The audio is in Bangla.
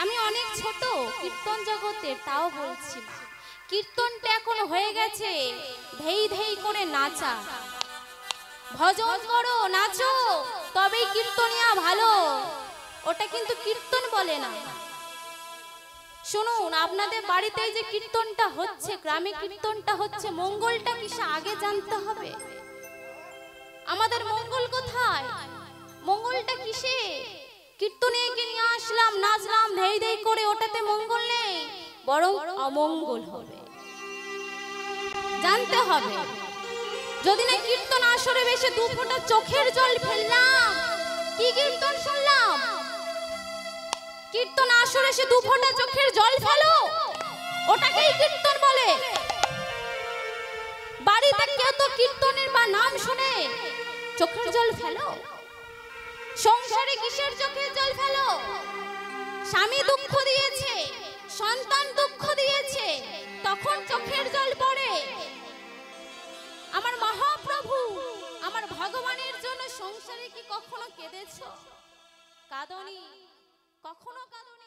আমি অনেক ছোট কীর্তন জগতে, তাও বলছি কীর্তনটা এখন হয়ে গেছে ধেই ধেই করে নাচা। ভজন করো, নাচো, তবেই কীর্তনিয়া ভালো। ওটা কিন্তু কীর্তন বলে না। শুনুন, আপনাদের বাড়িতে যে কীর্তনটা হচ্ছে, গ্রামে কীর্তনটা হচ্ছে, মঙ্গলটা কিসে আগে জানতে হবে। আমাদের মঙ্গল কোথায়? মঙ্গলটা কিসে? কীর্তনে নিয়ে আসলাম, নাচলাম ধেই ধেই করে, ওটাতে মঙ্গল নেই, বরং অমঙ্গল হবে, জানতে হবে। যদি না কীর্তন আসরে বেশে দু ফোঁটা চোখের জল ফেললাম, কি কীর্তন শুনলাম? কীর্তন আসরে সে দু ফোঁটা চোখের জল ফেলো, ওটাকেই কীর্তন বলে। বাড়িতে কেউ তো কীর্তনের বা নাম শুনে চোখের জল ফেলো? সংসারে কিসের চোখের জল ফেলো? স্বামী দুঃখ দিয়েছে, সন্তান দুঃখ দিয়েছে, তখন চোখের জল পড়ে। আমার মহাপ্রভু, আমার ভগবানের জন্য সংসারে কি কখনো কেঁদেছো? কাঁদনি, কখনো কাঁদনি।